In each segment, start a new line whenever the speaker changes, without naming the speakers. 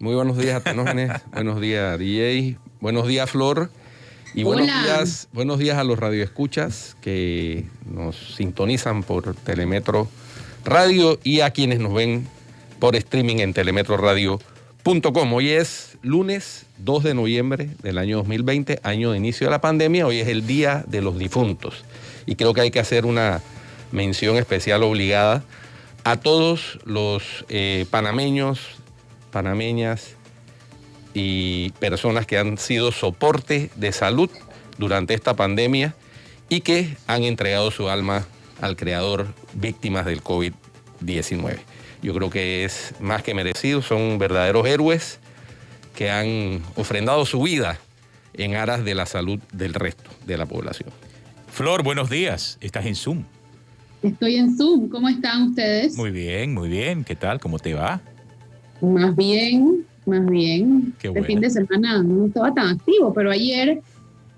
Muy buenos días, Atenógenes. Buenos días, DJ. Buenos días, Flor. Y buenos días a los radioescuchas que nos sintonizan por Telemetro Radio y a quienes nos ven por streaming en telemetroradio.com. Hoy es lunes 2 de noviembre del año 2020, año de inicio de la pandemia. Hoy es el Día de los Difuntos. Y creo que hay que hacer una mención especial obligada a todos los panameños, panameñas y personas que han sido soporte de salud durante esta pandemia y que han entregado su alma al Creador, víctimas del COVID-19. Yo creo que es más que merecido, son verdaderos héroes que han ofrendado su vida en aras de la salud del resto de la población.
Flor, buenos días, estás en Zoom.
Estoy en Zoom, ¿cómo están ustedes?
Muy bien, ¿qué tal? ¿Cómo te va?
Más bien.
Qué
Este
bueno.
fin de semana no estaba tan activo, pero ayer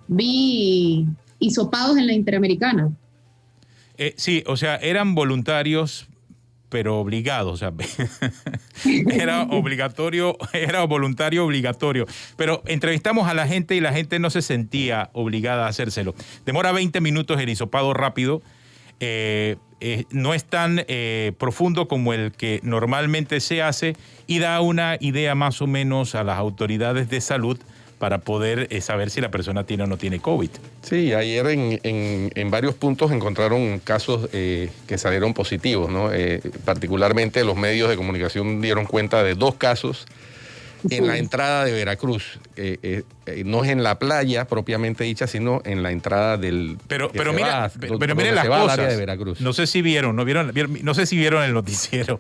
vi hisopados en la Interamericana.
Sí, o sea, eran voluntarios, pero obligados, o sea, era voluntario obligatorio. Pero entrevistamos a la gente y la gente no se sentía obligada a hacérselo. Demora 20 minutos el hisopado rápido. No es tan profundo como el que normalmente se hace y da una idea más o menos a las autoridades de salud para poder saber si la persona tiene o no tiene COVID.
Sí, ayer en varios puntos encontraron casos que salieron positivos, ¿no? Particularmente los medios de comunicación dieron cuenta de 2 casos en la entrada de Veracruz. No es en la playa propiamente dicha, sino en la entrada del...
Pero miren las cosas.
Área de Veracruz.
No sé si vieron el noticiero.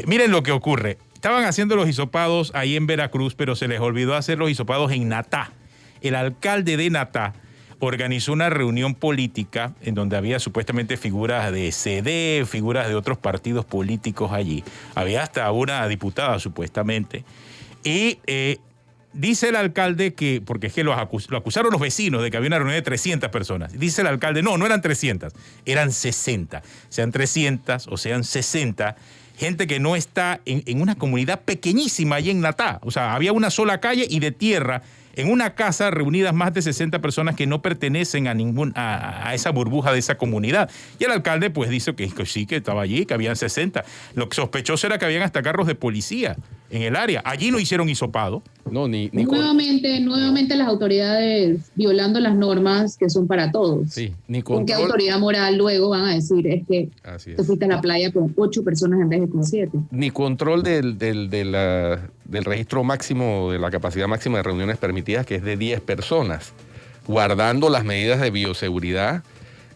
Miren lo que ocurre. Estaban haciendo los hisopados ahí en Veracruz, pero se les olvidó hacer los hisopados en Natá. El alcalde de Natá organizó una reunión política en donde había supuestamente figuras de CD, figuras de otros partidos políticos allí. Había hasta una diputada supuestamente. Y dice el alcalde que, porque es que lo acusaron los vecinos de que había una reunión de 300 personas. Dice el alcalde, no eran 300, eran 60. Sean 300 o sean 60, gente que no está en una comunidad pequeñísima allí en Natá. O sea, había una sola calle y de tierra, en una casa reunidas más de 60 personas que no pertenecen a esa burbuja de esa comunidad. Y el alcalde pues dice que sí, que estaba allí, que habían 60. Lo que sospechoso era que habían hasta carros de policía en el área. Allí no hicieron hisopado.
No,
Nuevamente las autoridades violando las normas que son para todos.
Sí,
¿Con qué autoridad moral luego van a decir te fuiste a la playa con 8 personas en vez de con 7?
Ni control del registro máximo, de la capacidad máxima de reuniones permitidas, que es de 10 personas, guardando las medidas de bioseguridad,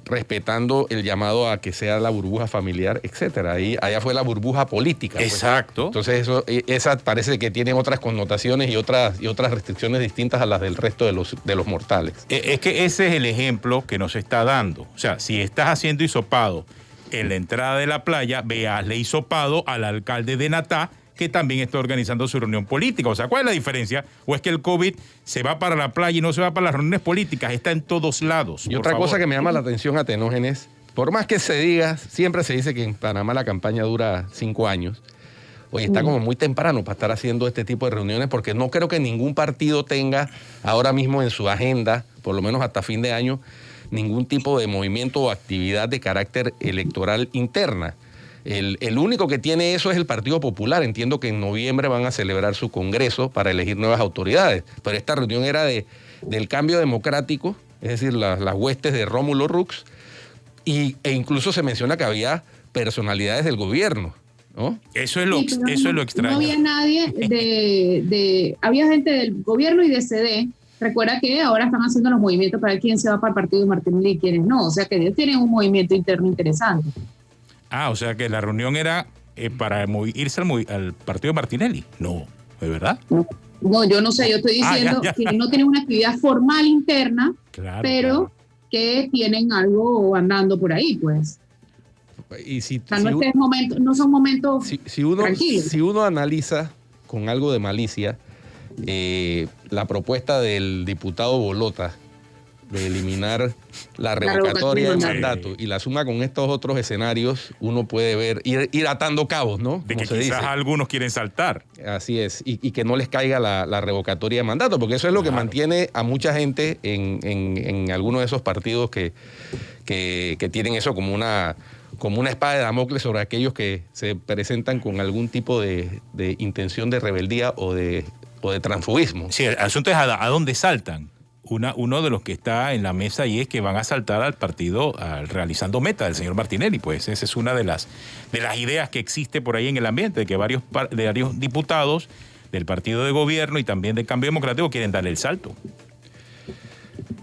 respetando el llamado a que sea la burbuja familiar, etcétera. Allá fue la burbuja política.
Exacto.
Pues. Entonces esa parece que tiene otras connotaciones y otras restricciones distintas a las del resto de los mortales.
Es que ese es el ejemplo que nos está dando. O sea, si estás haciendo hisopado en la entrada de la playa, hazle hisopado al alcalde de Natá, que también está organizando su reunión política. O sea, ¿cuál es la diferencia? ¿O es que el COVID se va para la playa y no se va para las reuniones políticas? Está en todos lados.
Y otra cosa que me llama la atención, Atenógenes, por más que se diga, siempre se dice que en Panamá la campaña dura 5 años. Hoy está como muy temprano para estar haciendo este tipo de reuniones, porque no creo que ningún partido tenga ahora mismo en su agenda, por lo menos hasta fin de año, ningún tipo de movimiento o actividad de carácter electoral interna. El único que tiene eso es el Partido Popular. Entiendo que en noviembre van a celebrar su congreso para elegir nuevas autoridades. Pero esta reunión era del cambio democrático, es decir, las huestes de Rómulo Rux, e incluso se menciona que había personalidades del gobierno, ¿no?
Eso es lo extraño.
No había nadie había gente del gobierno y de CD. Recuerda que ahora están haciendo los movimientos para ver quién se va para el partido de Martinelli y quiénes no. O sea que ellos tienen un movimiento interno interesante.
O sea que la reunión era para irse al partido de Martinelli. No, ¿es verdad?
No, yo no sé, yo estoy diciendo que no tienen una actividad formal interna, pero que tienen algo andando por ahí, pues.
Y
no son momentos tranquilos.
Si uno analiza con algo de malicia la propuesta del diputado Bolota de eliminar la revocatoria de mandato y la suma con estos otros escenarios, uno puede ver, ir atando cabos, ¿no?
De
Como
que quizás algunos quieren saltar.
Así es, y que no les caiga la revocatoria de mandato, porque eso es lo que mantiene a mucha gente en algunos de esos partidos que tienen eso como una espada de Damocles sobre aquellos que se presentan con algún tipo de intención de rebeldía o de transfugismo.
Sí, el asunto es a dónde saltan. Uno de los que está en la mesa y es que van a saltar al partido realizando meta del señor Martinelli. Pues esa es una de las ideas que existe por ahí en el ambiente, de que varios diputados del partido de gobierno y también del Cambio Democrático quieren darle el salto.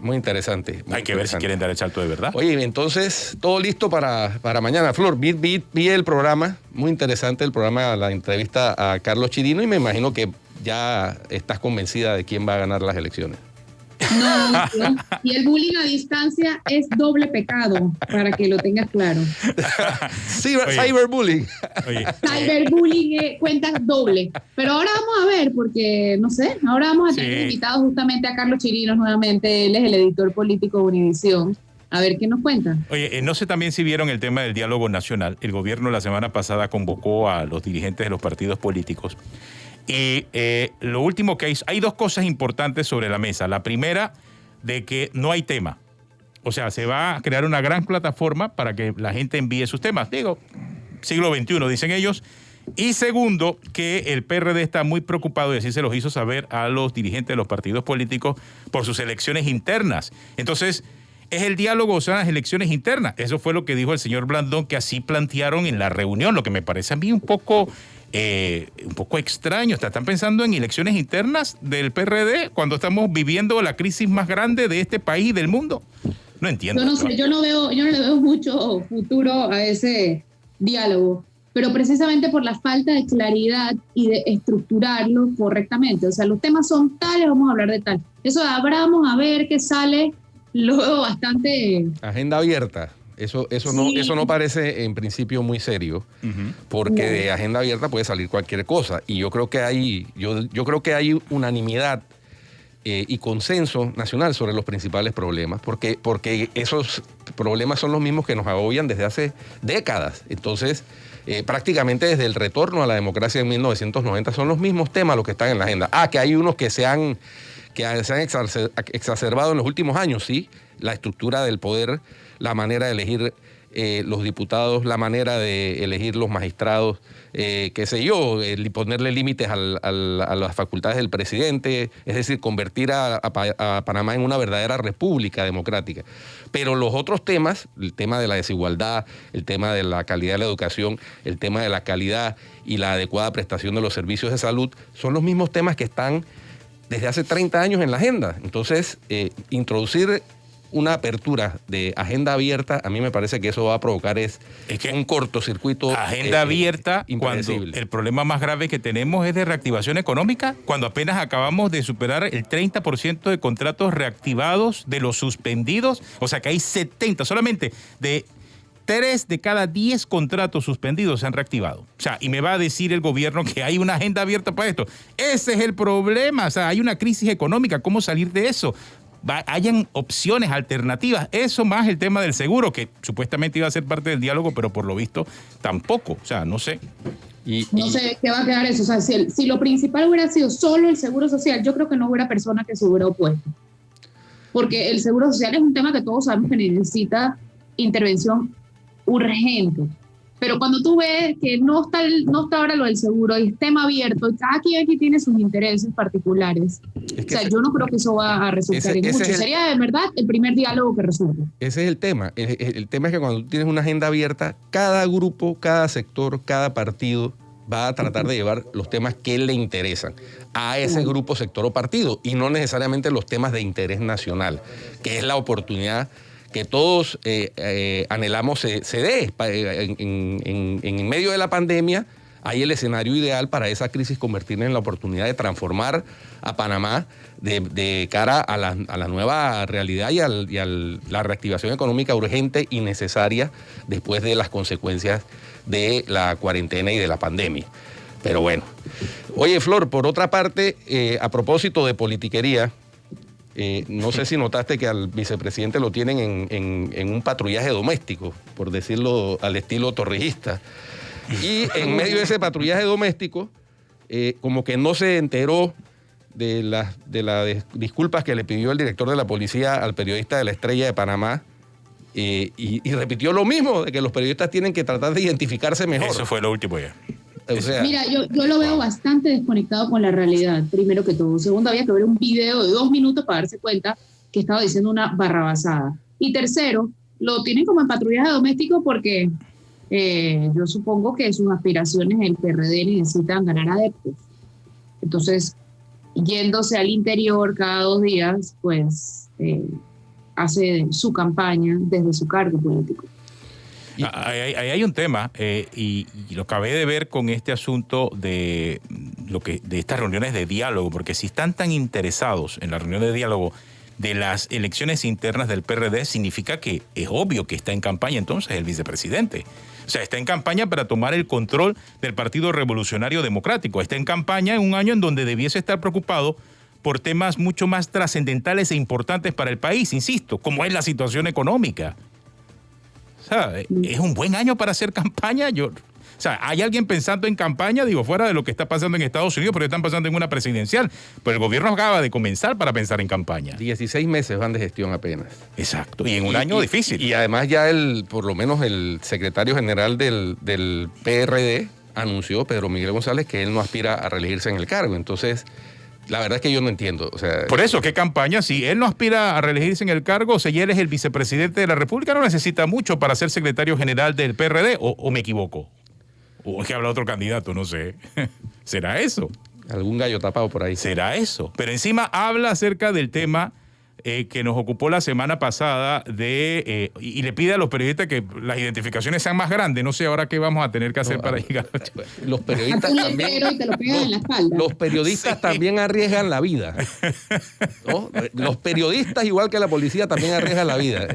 Muy interesante.
Hay que ver si quieren dar el salto de verdad.
Oye, entonces, todo listo para mañana. Flor, vi el programa, muy interesante el programa, la entrevista a Carlos Chirino, y me imagino que ya estás convencida de quién va a ganar las elecciones.
No, y el bullying a distancia es doble pecado, para que lo tengas claro.
Cyberbullying.
Cyberbullying cuenta doble. Pero ahora vamos a ver, porque no sé, ahora vamos a tener invitados justamente a Carlos Chirinos nuevamente. Él es el editor político de Univisión. A ver qué nos cuentan.
Oye, no sé también si vieron el tema del diálogo nacional. El gobierno la semana pasada convocó a los dirigentes de los partidos políticos. Y lo último que hay dos cosas importantes sobre la mesa. La primera, de que no hay tema. O sea, se va a crear una gran plataforma para que la gente envíe sus temas. Digo, siglo XXI, dicen ellos. Y segundo, que el PRD está muy preocupado, y así se los hizo saber a los dirigentes de los partidos políticos, por sus elecciones internas. Entonces, es el diálogo, o sea, las elecciones internas. Eso fue lo que dijo el señor Blandón, que así plantearon en la reunión, lo que me parece a mí un poco extraño. ¿Están pensando en elecciones internas del PRD cuando estamos viviendo la crisis más grande de este país y del mundo? No entiendo.
Yo no sé, yo no le veo mucho futuro a ese diálogo, pero precisamente por la falta de claridad y de estructurarlo correctamente. O sea, los temas son tales, vamos a hablar de tal. Eso abramos a ver qué sale, luego bastante...
Agenda abierta. Eso no parece en principio muy serio, porque de agenda abierta puede salir cualquier cosa. Y yo creo que hay unanimidad y consenso nacional sobre los principales problemas, porque esos problemas son los mismos que nos agobian desde hace décadas. Entonces, prácticamente desde el retorno a la democracia en 1990 son los mismos temas los que están en la agenda. Que hay unos que se han exacerbado en los últimos años, sí, la estructura del poder, la manera de elegir los diputados, la manera de elegir los magistrados, qué sé yo, ponerle límites a las facultades del presidente, es decir, convertir a Panamá en una verdadera república democrática. Pero los otros temas, el tema de la desigualdad, el tema de la calidad de la educación, el tema de la calidad y la adecuada prestación de los servicios de salud, son los mismos temas que están desde hace 30 años en la agenda. Entonces, introducir una apertura de agenda abierta, a mí me parece que eso va a provocar un cortocircuito.
Agenda abierta cuando el problema más grave que tenemos es de reactivación económica, cuando apenas acabamos de superar el 30% de contratos reactivados de los suspendidos, o sea que hay 70, solamente de 3 de cada 10 contratos suspendidos se han reactivado. O sea, y me va a decir el gobierno que hay una agenda abierta para esto. Ese es el problema, o sea, hay una crisis económica, ¿cómo salir de eso? Hayan opciones alternativas, eso más el tema del seguro, que supuestamente iba a ser parte del diálogo, pero por lo visto tampoco, o sea, no sé.
No sé qué va a quedar eso, o sea, si lo principal hubiera sido solo el seguro social, yo creo que no hubiera persona que se hubiera opuesto, porque el seguro social es un tema que todos sabemos que necesita intervención urgente. Pero cuando tú ves que no está ahora lo del seguro, es tema abierto, y cada quien aquí tiene sus intereses particulares, o sea, yo no creo que eso va a resultar en mucho. Sería de verdad el primer diálogo que resulte.
Ese es el tema. El tema es que cuando tú tienes una agenda abierta, cada grupo, cada sector, cada partido va a tratar de llevar los temas que le interesan a ese grupo, sector o partido, y no necesariamente los temas de interés nacional, que es la oportunidad que todos anhelamos se dé. En medio de la pandemia hay el escenario ideal para esa crisis convertirla en la oportunidad de transformar a Panamá de cara a la nueva realidad y a la reactivación económica urgente y necesaria después de las consecuencias de la cuarentena y de la pandemia. Pero bueno. Oye, Flor, por otra parte, a propósito de politiquería, no sé si notaste que al vicepresidente lo tienen en un patrullaje doméstico, por decirlo al estilo torrijista. Y en medio de ese patrullaje doméstico, como que no se enteró de las disculpas que le pidió el director de la policía al periodista de La Estrella de Panamá, y repitió lo mismo, de que los periodistas tienen que tratar de identificarse mejor.
Eso fue lo último ya.
O sea, mira, yo lo veo bastante desconectado con la realidad, primero que todo. Segundo, había que ver un video de 2 minutos para darse cuenta que estaba diciendo una barrabasada. Y tercero, lo tienen como en patrullaje doméstico porque yo supongo que sus aspiraciones en el PRD necesitan ganar adeptos. Entonces, yéndose al interior cada 2 días, pues hace su campaña desde su cargo político.
Ahí hay un tema, y lo acabé de ver con este asunto de estas reuniones de diálogo, porque si están tan interesados en la reunión de diálogo de las elecciones internas del PRD, significa que es obvio que está en campaña entonces el vicepresidente. O sea, está en campaña para tomar el control del Partido Revolucionario Democrático. Está en campaña en un año en donde debiese estar preocupado por temas mucho más trascendentales e importantes para el país, insisto, como es la situación económica. O sea, es un buen año para hacer campaña. O sea, ¿hay alguien pensando en campaña? Digo, fuera de lo que está pasando en Estados Unidos, pero están pasando en una presidencial. Pero el gobierno acaba de comenzar para pensar en campaña.
16 meses van de gestión apenas.
Exacto, y en un año difícil.
Y además ya por lo menos el secretario general del PRD anunció, Pedro Miguel González, que él no aspira a reelegirse en el cargo. Entonces, la verdad es que yo no entiendo. O sea,
por eso, ¿qué campaña? Si él no aspira a reelegirse en el cargo, si él es el vicepresidente de la República, no necesita mucho para ser secretario general del PRD, ¿o me equivoco? ¿O es que habla otro candidato? No sé. ¿Será eso?
Algún gallo tapado por ahí.
¿Será eso? Pero encima habla acerca del tema que nos ocupó la semana pasada y le pide a los periodistas que las identificaciones sean más grandes. No sé ahora qué vamos a tener que hacer para llegar.
Los periodistas también. Los periodistas también arriesgan la vida, ¿no? Los periodistas, igual que la policía, también arriesgan la vida.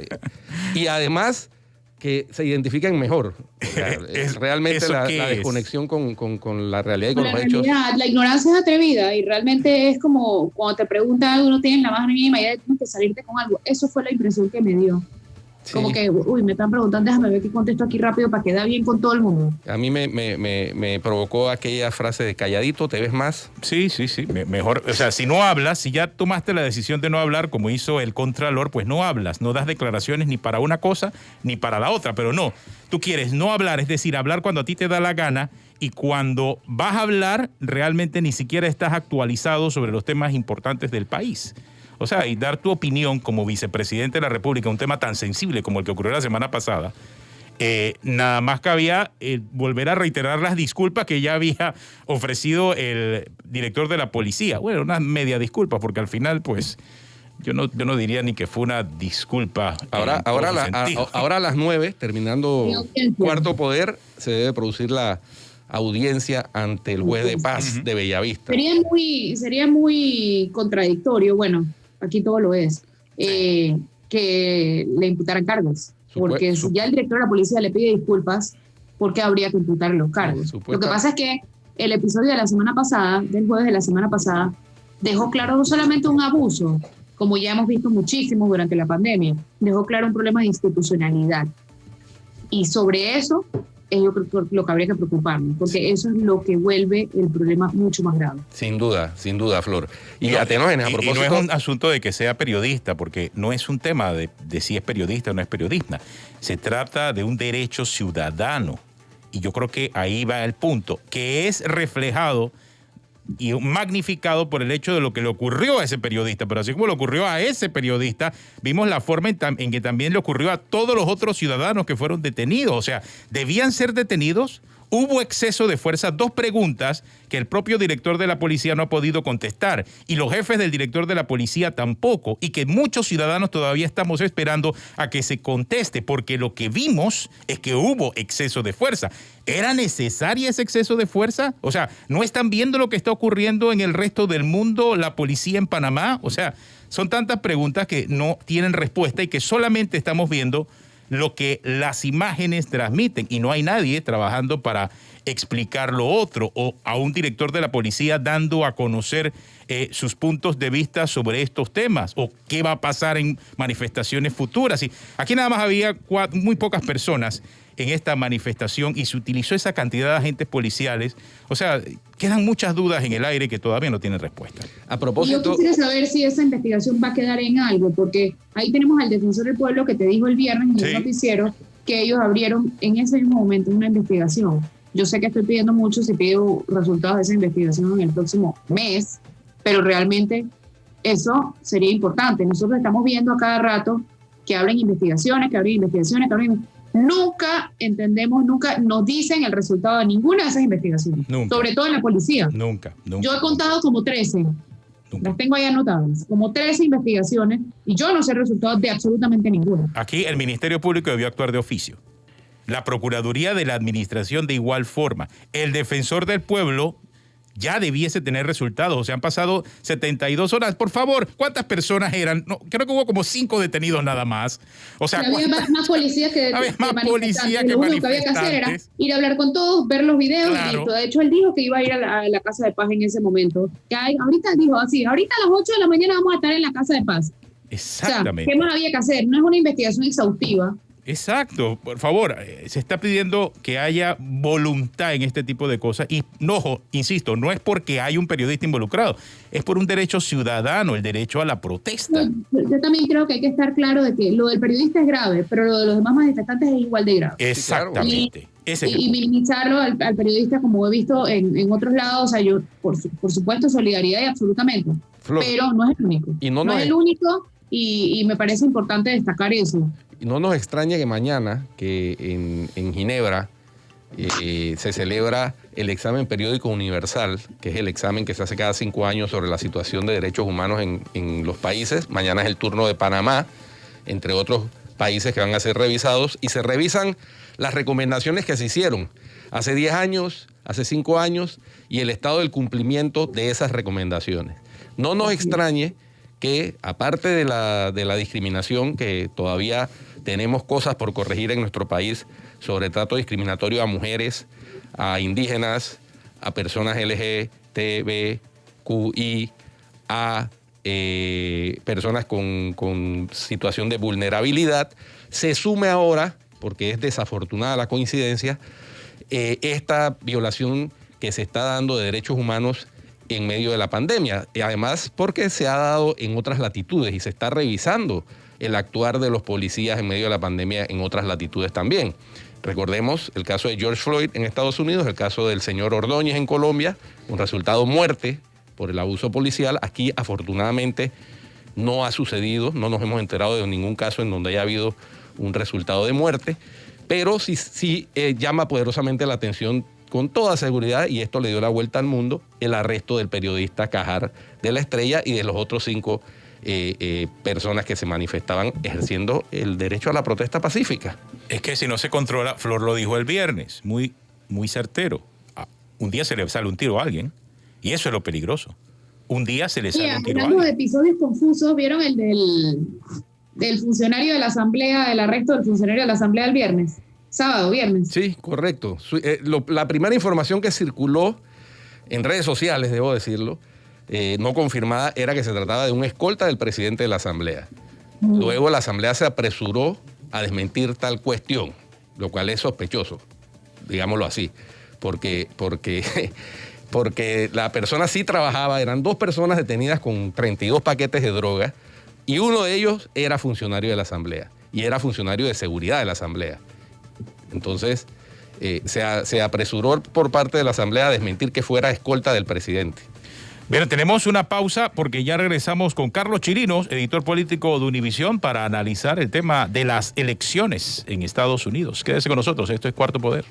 Y además que se identifiquen mejor. O sea, realmente la desconexión con la realidad y con los hechos.
La ignorancia es atrevida y realmente es como cuando te preguntan algo, no tienes la más mínima idea de cómo salirte con algo. Eso fue la impresión que me dio. Sí. Como que, me están preguntando, déjame ver qué contesto aquí rápido para quedar bien con todo el mundo.
A mí me provocó aquella frase de calladito, ¿te ves más?
Sí. Mejor, o sea, si no hablas, si ya tomaste la decisión de no hablar, como hizo el Contralor, pues no hablas, no das declaraciones ni para una cosa ni para la otra, pero no. Tú quieres no hablar, es decir, hablar cuando a ti te da la gana, y cuando vas a hablar, realmente ni siquiera estás actualizado sobre los temas importantes del país. O sea, y dar tu opinión como vicepresidente de la República, un tema tan sensible como el que ocurrió la semana pasada, nada más cabía volver a reiterar las disculpas que ya había ofrecido el director de la policía. Bueno, una media disculpa, porque al final, pues, yo no diría ni que fue una disculpa.
Ahora a las 9, terminando Cuarto Poder, se debe producir la audiencia ante el juez de paz de Bellavista.
Sería muy contradictorio, bueno, aquí todo lo es, que le imputaran cargos. Porque si ya el director de la policía le pide disculpas, ¿por qué habría que imputar los cargos? Lo que pasa es que el episodio de la semana pasada, del jueves de la semana pasada, dejó claro no solamente un abuso, como ya hemos visto muchísimo durante la pandemia, dejó claro un problema de institucionalidad. Y sobre eso yo creo que lo que habría que preocuparnos, porque eso es lo que vuelve el problema mucho más grave.
Sin duda, Flor. Y Atenógenes, a propósito.
Y no es un asunto de que sea periodista, porque no es un tema de si es periodista o no es periodista. Se trata de un derecho ciudadano. Y yo creo que ahí va el punto, que es reflejado y magnificado por el hecho de lo que le ocurrió a ese periodista. Pero así como le ocurrió a ese periodista, vimos la forma en que también le ocurrió a todos los otros ciudadanos que fueron detenidos. O sea, ¿debían ser detenidos? ¿Hubo exceso de fuerza? 2 preguntas que el propio director de la policía no ha podido contestar, y los jefes del director de la policía tampoco, y que muchos ciudadanos todavía estamos esperando a que se conteste, porque lo que vimos es que hubo exceso de fuerza. ¿Era necesaria ese exceso de fuerza? O sea, ¿no están viendo lo que está ocurriendo en el resto del mundo, la policía en Panamá? O sea, son tantas preguntas que no tienen respuesta y que solamente estamos viendo lo que las imágenes transmiten, y no hay nadie trabajando para explicar lo otro, o a un director de la policía dando a conocer sus puntos de vista sobre estos temas, o qué va a pasar en manifestaciones futuras. Y aquí nada más había muy pocas personas en esta manifestación y se utilizó esa cantidad de agentes policiales. O sea, quedan muchas dudas en el aire que todavía no tienen respuesta.
A propósito,
yo quisiera saber si esa investigación va a quedar en algo, porque ahí tenemos al defensor del pueblo que te dijo el viernes en el noticiero que ellos abrieron en ese mismo momento una investigación. Yo sé que estoy pidiendo mucho si pido resultados de esa investigación en el próximo mes, pero realmente eso sería importante. Nosotros estamos viendo a cada rato que abren investigaciones, Nunca entendemos, nunca nos dicen el resultado de ninguna de esas investigaciones, sobre todo en la policía.
Nunca.
Yo he contado como 13, las tengo ahí anotadas, como 13 investigaciones y yo no sé el resultado de absolutamente ninguna.
Aquí el Ministerio Público debió actuar de oficio. La Procuraduría de la Administración de igual forma. El Defensor del Pueblo ya debiese tener resultados. O sea, han pasado 72 horas. Por favor, ¿cuántas personas eran? No, creo que hubo como 5 detenidos nada más. O sea,
había más policías que manifestantes. Lo único que había que hacer era ir a hablar con todos, ver los videos. Claro. Y de hecho, él dijo que iba a ir a la Casa de Paz en ese momento. Que ahorita dijo así, ahorita a las 8 de la mañana vamos a estar en la Casa de Paz.
Exactamente.
O sea, ¿qué más había que hacer? No es una investigación exhaustiva.
Exacto, por favor, se está pidiendo que haya voluntad en este tipo de cosas y no, insisto, no es porque hay un periodista involucrado, es por un derecho ciudadano, el derecho a la protesta.
Yo también creo que hay que estar claro de que lo del periodista es grave, pero lo de los demás manifestantes es igual de grave.
Exactamente.
Y minimizarlo al periodista, como he visto en otros lados, o sea, yo por supuesto solidaridad y absolutamente,
Flor,
pero no es el único.
Y
no es el único y me parece importante destacar eso.
Y no nos extraña que mañana, que en Ginebra, se celebra el examen periódico universal, que es el examen que se hace cada 5 años sobre la situación de derechos humanos en los países. Mañana es el turno de Panamá, entre otros países que van a ser revisados, y se revisan las recomendaciones que se hicieron hace 10 años, hace 5 años, y el estado del cumplimiento de esas recomendaciones. No nos extrañe que, aparte de la discriminación, que todavía tenemos cosas por corregir en nuestro país sobre trato discriminatorio a mujeres, a indígenas, a personas LGTBQI, a personas con situación de vulnerabilidad, se sume ahora, porque es desafortunada la coincidencia, esta violación que se está dando de derechos humanos en medio de la pandemia, y además porque se ha dado en otras latitudes y se está revisando el actuar de los policías en medio de la pandemia en otras latitudes también. Recordemos el caso de George Floyd en Estados Unidos, el caso del señor Ordóñez en Colombia, un resultado muerte por el abuso policial. Aquí afortunadamente no ha sucedido, no nos hemos enterado de ningún caso en donde haya habido un resultado de muerte, pero sí llama poderosamente la atención con toda seguridad, y esto le dio la vuelta al mundo, el arresto del periodista Cajar de La Estrella y de los otros 5 personas que se manifestaban ejerciendo el derecho a la protesta pacífica.
Es que si no se controla, Flor lo dijo el viernes, muy certero. Un día se le sale un tiro a alguien y eso es lo peligroso. Un día se le sale un tiro a alguien.
Hablando de episodios confusos, ¿vieron el del funcionario de la Asamblea, el arresto del funcionario de la Asamblea el viernes? Sábado, viernes.
Sí, correcto. La primera información que circuló en redes sociales, debo decirlo, no confirmada, era que se trataba de un escolta del presidente de la Asamblea. Luego la Asamblea se apresuró a desmentir tal cuestión, lo cual es sospechoso, digámoslo así, porque la persona sí trabajaba, eran 2 personas detenidas con 32 paquetes de droga, y uno de ellos era funcionario de la Asamblea, y era funcionario de seguridad de la Asamblea. Entonces, se apresuró por parte de la Asamblea a desmentir que fuera escolta del presidente.
Bien, tenemos una pausa porque ya regresamos con Carlos Chirinos, editor político de Univisión, para analizar el tema de las elecciones en Estados Unidos. Quédese con nosotros, esto es Cuarto Poder.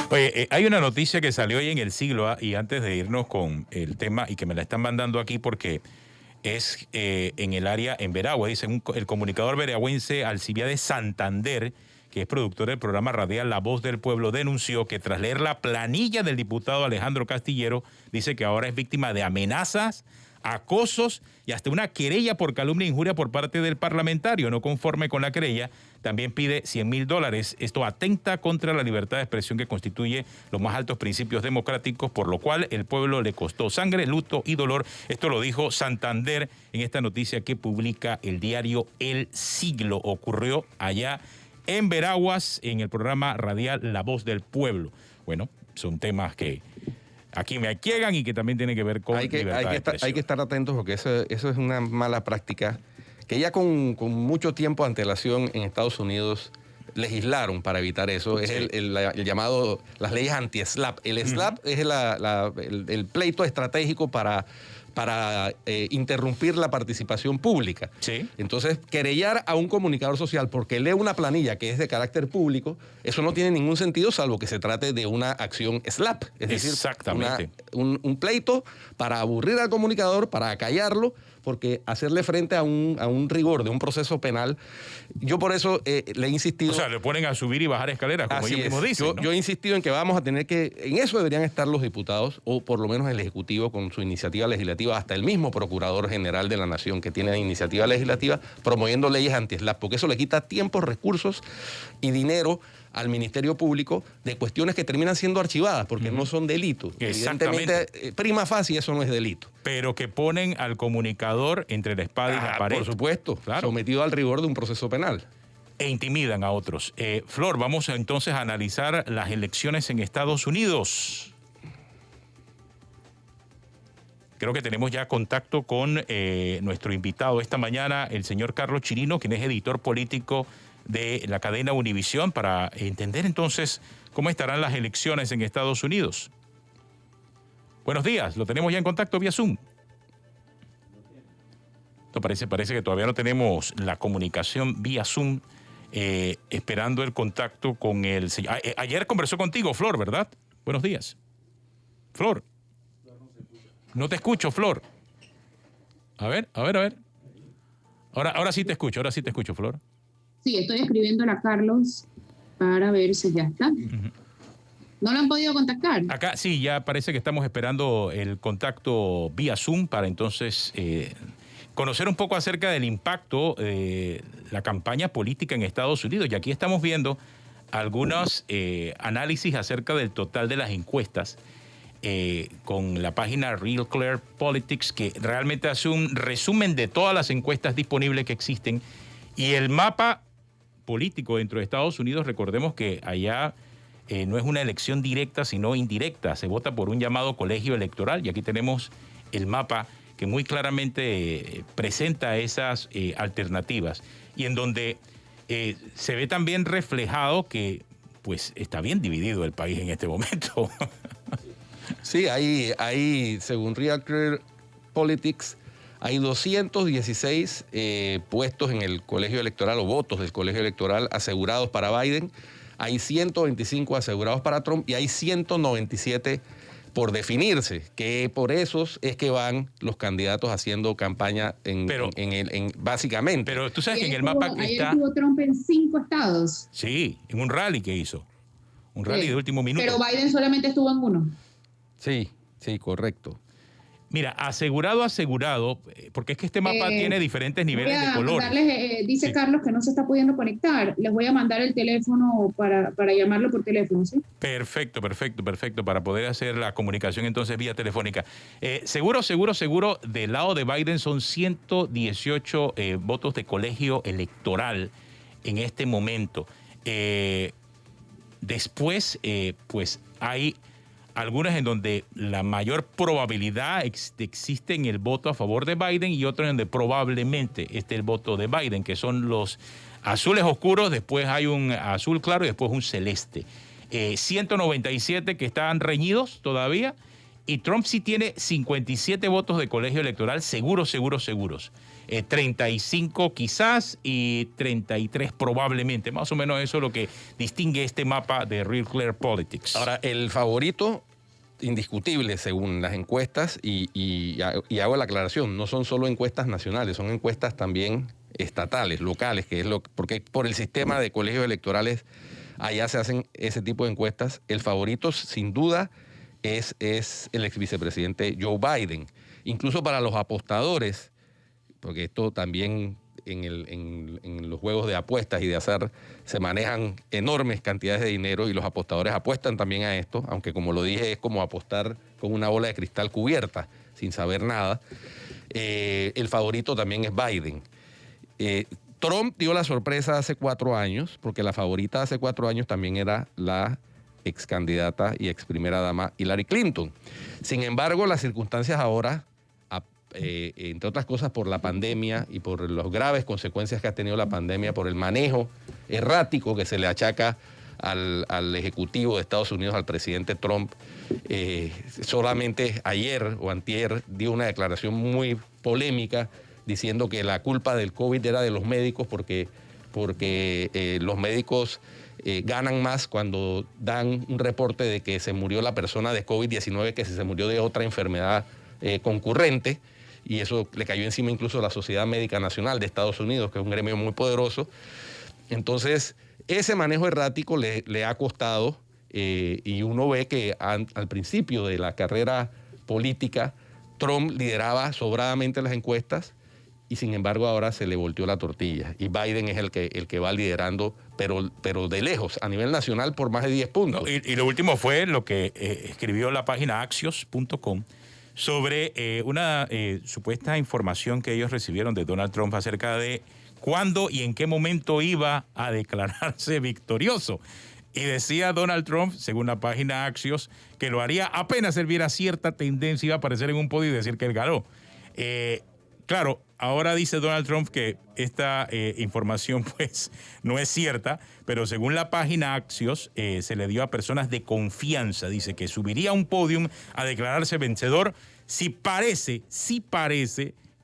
Oye, hay una noticia que salió hoy en El Siglo, y antes de irnos con el tema, y que me la están mandando aquí porque es en el área, en Veragua, dice el comunicador veragüense Alcibiades Santander, que es productor del programa radial La Voz del Pueblo, denunció que tras leer la planilla del diputado Alejandro Castillero, dice que ahora es víctima de amenazas, acosos y hasta una querella por calumnia e injuria por parte del parlamentario. No conforme con la querella, también pide $100,000. Esto atenta contra la libertad de expresión que constituye los más altos principios democráticos, por lo cual el pueblo le costó sangre, luto y dolor. Esto lo dijo Santander en esta noticia que publica el diario El Siglo. Ocurrió allá en Veraguas, en el programa radial La Voz del Pueblo. Bueno, son temas que aquí me aquiegan y que también tienen que ver con libertad de expresión.
Hay que estar atentos porque eso es una mala práctica que ya con mucho tiempo de antelación en Estados Unidos legislaron para evitar eso. Es el llamado, las leyes anti-SLAPP. El SLAPP es el pleito estratégico para interrumpir la participación pública.
Sí.
Entonces, querellar a un comunicador social porque lee una planilla que es de carácter público, eso no tiene ningún sentido salvo que se trate de una acción SLAPP. Es decir, un pleito para aburrir al comunicador, para acallarlo, porque hacerle frente a un rigor de un proceso penal, yo por eso le he insistido.
O sea, le ponen a subir y bajar escaleras, como ellos mismos dicen.
Yo he insistido en que vamos a tener que, en eso deberían estar los diputados, o por lo menos el Ejecutivo con su iniciativa legislativa, hasta el mismo Procurador General de la Nación que tiene iniciativa legislativa, promoviendo leyes anti-SLAPP, porque eso le quita tiempo, recursos y dinero al Ministerio Público de cuestiones que terminan siendo archivadas porque no son delitos. Evidentemente, prima facie eso no es delito.
Pero que ponen al comunicador entre la espada y la pared.
Por supuesto, claro. Sometido al rigor de un proceso penal.
E intimidan a otros. Flor, vamos entonces a analizar las elecciones en Estados Unidos. Creo que tenemos ya contacto con nuestro invitado esta mañana, el señor Carlos Chirino, quien es editor político de la cadena Univisión, para entender entonces cómo estarán las elecciones en Estados Unidos. Buenos días, lo tenemos ya en contacto vía Zoom. No, parece que todavía no tenemos la comunicación vía Zoom, esperando el contacto con el señor. Ayer conversó contigo, Flor, ¿verdad? Buenos días. Flor. No te escucho, Flor. A ver. Ahora sí te escucho, Flor.
Sí, estoy escribiéndole a Carlos para ver si ya está. ¿No lo han podido contactar?
Acá sí, ya parece que estamos esperando el contacto vía Zoom para entonces conocer un poco acerca del impacto de la campaña política en Estados Unidos. Y aquí estamos viendo algunos análisis acerca del total de las encuestas con la página Real Clear Politics, que realmente hace un resumen de todas las encuestas disponibles que existen. Y el mapa político dentro de Estados Unidos, recordemos que allá no es una elección directa, sino indirecta. Se vota por un llamado colegio electoral y aquí tenemos el mapa que muy claramente presenta esas alternativas y en donde se ve también reflejado que pues está bien dividido el país en este momento.
Sí, hay según Real Clear Politics, hay 216 puestos en el colegio electoral o votos del colegio electoral asegurados para Biden. Hay 125 asegurados para Trump y hay 197 por definirse, que por esos es que van los candidatos haciendo campaña básicamente.
Pero tú sabes que en el mapa que está...
Ayer tuvo Trump en 5 estados.
Sí, en un rally que hizo. Un rally de último minuto.
Pero Biden solamente estuvo en 1.
Sí, correcto.
Mira, asegurado, porque es que este mapa tiene diferentes niveles de colores.
Dice Carlos que no se está pudiendo conectar. Les voy a mandar el teléfono para llamarlo por teléfono, ¿sí?
Perfecto, para poder hacer la comunicación entonces vía telefónica. Seguro, del lado de Biden son 118 votos de colegio electoral en este momento. Después, pues hay algunas en donde la mayor probabilidad existe en el voto a favor de Biden y otras en donde probablemente esté el voto de Biden, que son los azules oscuros, después hay un azul claro y después un celeste. 197 que están reñidos todavía y Trump sí tiene 57 votos de colegio electoral seguros. 35 quizás y 33 probablemente. Más o menos eso es lo que distingue este mapa de Real Clear Politics.
Ahora, el favorito indiscutible según las encuestas, y hago la aclaración, no son solo encuestas nacionales, son encuestas también estatales, locales, que es porque por el sistema de colegios electorales allá se hacen ese tipo de encuestas. El favorito sin duda es el ex vicepresidente Joe Biden. incluso para los apostadores, porque esto también en los juegos de apuestas y de azar se manejan enormes cantidades de dinero y los apostadores apuestan también a esto, aunque como lo dije es como apostar con una bola de cristal cubierta, sin saber nada. El favorito también es Biden. Trump dio la sorpresa hace 4 años, porque la favorita hace 4 años también era la ex candidata y ex primera dama Hillary Clinton. Sin embargo, las circunstancias ahora, entre otras cosas por la pandemia y por las graves consecuencias que ha tenido la pandemia, por el manejo errático que se le achaca al Ejecutivo de Estados Unidos, al presidente Trump, solamente ayer o antier dio una declaración muy polémica diciendo que la culpa del COVID era de los médicos porque los médicos ganan más cuando dan un reporte de que se murió la persona de COVID-19 que si se murió de otra enfermedad concurrente, y eso le cayó encima incluso a la Sociedad Médica Nacional de Estados Unidos, que es un gremio muy poderoso. Entonces, ese manejo errático le ha costado, y uno ve que al principio de la carrera política, Trump lideraba sobradamente las encuestas, y sin embargo ahora se le volteó la tortilla. Y Biden es el que va liderando, pero de lejos, a nivel nacional, por más de 10 puntos.
No, y lo último fue lo que escribió la página Axios.com sobre una supuesta información que ellos recibieron de Donald Trump acerca de cuándo y en qué momento iba a declararse victorioso. Y decía Donald Trump, según la página Axios, que lo haría apenas él viera cierta tendencia, iba a aparecer en un podio y decir que él ganó. Claro, ahora dice Donald Trump que esta información pues no es cierta, pero según la página Axios se le dio a personas de confianza. Dice que subiría a un podium a declararse vencedor si parece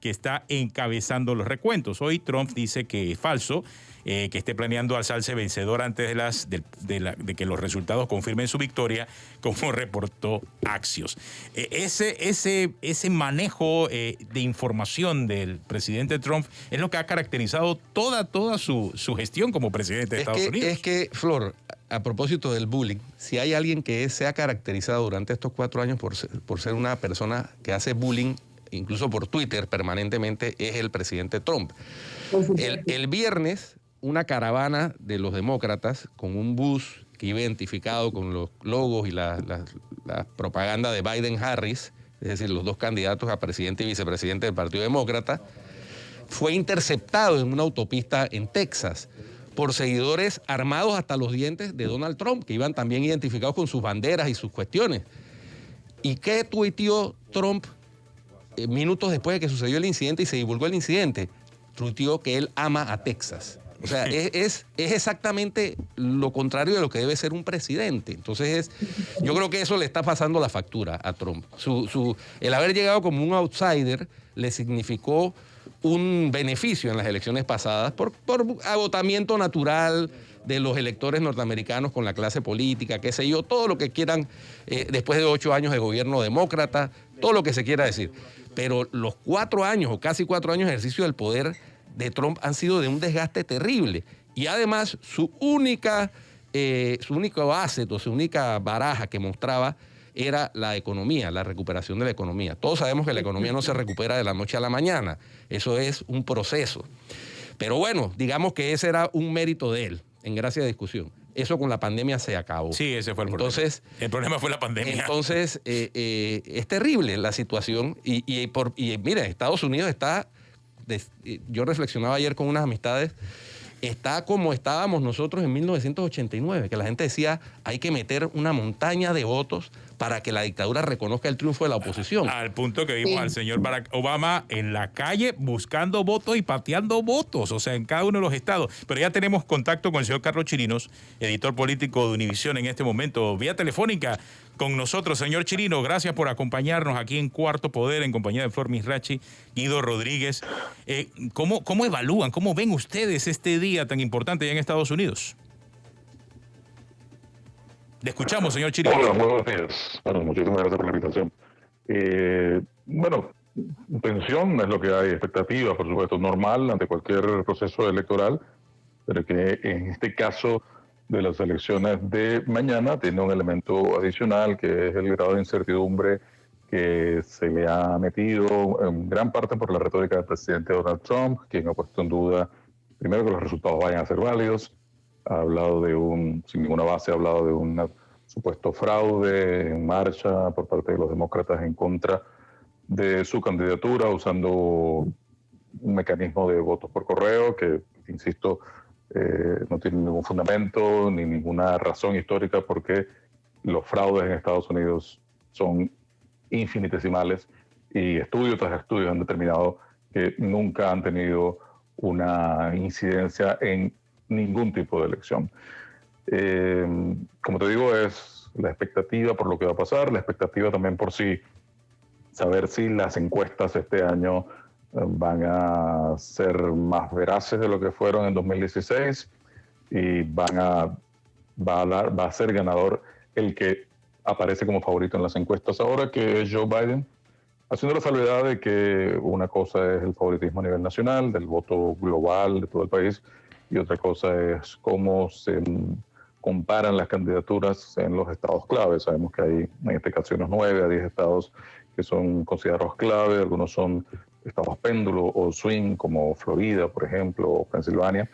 que está encabezando los recuentos. Hoy Trump dice que es falso, que esté planeando alzarse vencedor antes de que los resultados confirmen su victoria, como reportó Axios. Ese manejo de información del presidente Trump es lo que ha caracterizado toda su gestión como presidente de Estados Unidos.
Es que, Flor, a propósito del bullying, si hay alguien que se ha caracterizado durante estos 4 años por ser una persona que hace bullying, incluso por Twitter permanentemente, es el presidente Trump. El viernes, una caravana de los demócratas con un bus que iba identificado con los logos y la propaganda de Biden-Harris, es decir, los dos candidatos a presidente y vicepresidente del Partido Demócrata, fue interceptado en una autopista en Texas por seguidores armados hasta los dientes de Donald Trump, que iban también identificados con sus banderas y sus cuestiones. ¿Y qué tuiteó Trump minutos después de que sucedió el incidente y se divulgó el incidente? Tuiteó que él ama a Texas. O sea, es exactamente lo contrario de lo que debe ser un presidente. Entonces, yo creo que eso le está pasando la factura a Trump. El haber llegado como un outsider le significó un beneficio en las elecciones pasadas por agotamiento natural de los electores norteamericanos con la clase política, qué sé yo, todo lo que quieran, después de 8 años de gobierno demócrata, todo lo que se quiera decir. Pero los 4 años o casi 4 años de ejercicio del poder de Trump han sido de un desgaste terrible. Y además su único asset o su única baraja que mostraba era la economía, la recuperación de la economía. Todos sabemos que la economía no se recupera de la noche a la mañana. Eso es un proceso. Pero bueno, digamos que ese era un mérito de él, en gracia de discusión. Eso con la pandemia se acabó.
Sí, ese fue el problema. El problema fue la pandemia.
Entonces, es terrible la situación. Y mira, Estados Unidos está... yo reflexionaba ayer con unas amistades, está como estábamos nosotros en 1989, que la gente decía hay que meter una montaña de votos para que la dictadura reconozca el triunfo de la oposición.
Al punto que vimos al señor Barack Obama en la calle buscando votos y pateando votos, o sea, en cada uno de los estados. Pero ya tenemos contacto con el señor Carlos Chirinos, editor político de Univisión en este momento, vía telefónica con nosotros. Señor Chirino, gracias por acompañarnos aquí en Cuarto Poder en compañía de Flor Misrachi, Guido Rodríguez. ¿Cómo evalúan, cómo ven ustedes este día tan importante allá en Estados Unidos? Le escuchamos, señor Chirino.
Hola, buenos días. Bueno, muchísimas gracias por la invitación. Bueno, tensión es lo que hay, expectativa, por supuesto, normal ante cualquier proceso electoral, pero que en este caso de las elecciones de mañana tiene un elemento adicional, que es el grado de incertidumbre que se le ha metido en gran parte por la retórica del presidente Donald Trump, quien ha puesto en duda, primero, que los resultados vayan a ser válidos. Ha hablado sin ninguna base, ha hablado de un supuesto fraude en marcha por parte de los demócratas en contra de su candidatura, usando un mecanismo de votos por correo que, insisto, no tiene ningún fundamento ni ninguna razón histórica, porque los fraudes en Estados Unidos son infinitesimales y estudios tras estudios han determinado que nunca han tenido una incidencia en ningún tipo de elección. Como te digo, es la expectativa por lo que va a pasar, la expectativa también por saber si las encuestas este año van a ser más veraces de lo que fueron en 2016 y va a ser ganador el que aparece como favorito en las encuestas ahora, que es Joe Biden, haciendo la salvedad de que una cosa es el favoritismo a nivel nacional, del voto global de todo el país, y otra cosa es cómo se comparan las candidaturas en los estados clave. Sabemos que hay, en este caso, unos 9 a 10 estados que son considerados clave, algunos son estados péndulo o swing, como Florida, por ejemplo, o Pensilvania,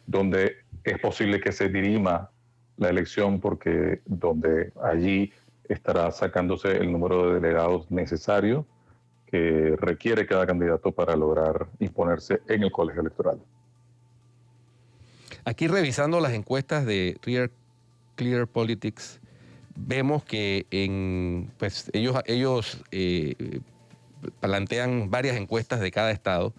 donde es posible que se dirima la elección, porque donde allí estará sacándose el número de delegados necesario que requiere cada candidato para lograr imponerse en el colegio electoral.
Aquí, revisando las encuestas de Real Clear Politics, vemos que ellos plantean varias encuestas de cada estado,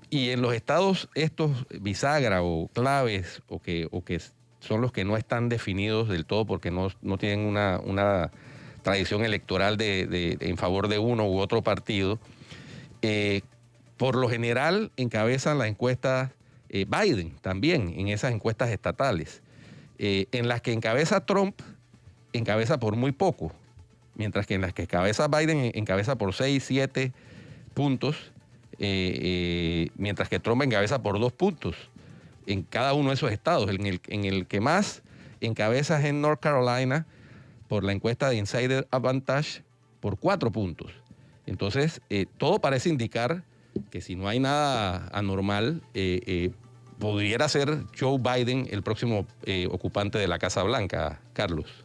y en los estados estos bisagra o claves, o que son los que no están definidos del todo porque no tienen una tradición electoral en favor de uno u otro partido, por lo general encabezan las encuestas Biden también, en esas encuestas estatales. En las que encabeza Trump, encabeza por muy poco, mientras que en las que encabeza Biden, encabeza por 6, 7 puntos, mientras que Trump encabeza por 2 puntos en cada uno de esos estados. En el que más encabeza es en North Carolina, por la encuesta de Insider Advantage, por 4 puntos. Entonces, todo parece indicar que, si no hay nada anormal, pudiera ser Joe Biden el próximo ocupante de la Casa Blanca, Carlos.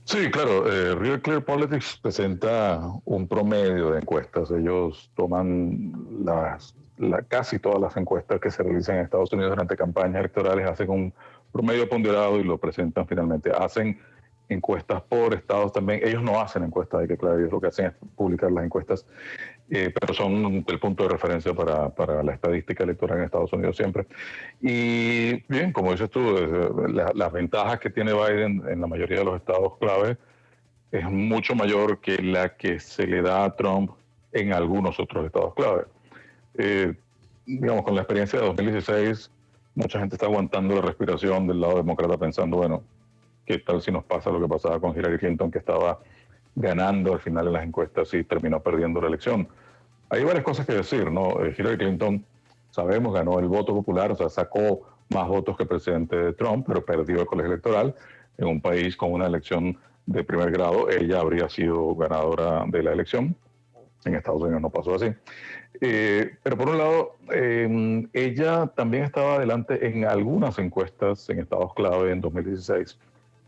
Sí, claro. Real Clear Politics presenta un promedio de encuestas. Ellos toman casi todas las encuestas que se realizan en Estados Unidos durante campañas electorales, hacen un promedio ponderado y lo presentan finalmente. Hacen encuestas por estados también. Ellos no hacen encuestas, hay que aclarar, ellos lo que hacen es publicar las encuestas, pero son el punto de referencia para la estadística electoral en Estados Unidos siempre. Y bien, como dices tú, las ventajas que tiene Biden en la mayoría de los estados clave es mucho mayor que la que se le da a Trump en algunos otros estados clave. Digamos, con la experiencia de 2016, mucha gente está aguantando la respiración del lado demócrata, pensando, bueno, ¿qué tal si nos pasa lo que pasaba con Hillary Clinton, que estaba ganando al final en las encuestas y terminó perdiendo la elección? Hay varias cosas que decir, ¿no? Hillary Clinton, sabemos, ganó el voto popular, o sea, sacó más votos que el presidente Trump, pero perdió el colegio electoral. En un país con una elección de primer grado, ella habría sido ganadora de la elección. En Estados Unidos no pasó así. Pero por un lado, ella también estaba adelante en algunas encuestas en estados clave en 2016.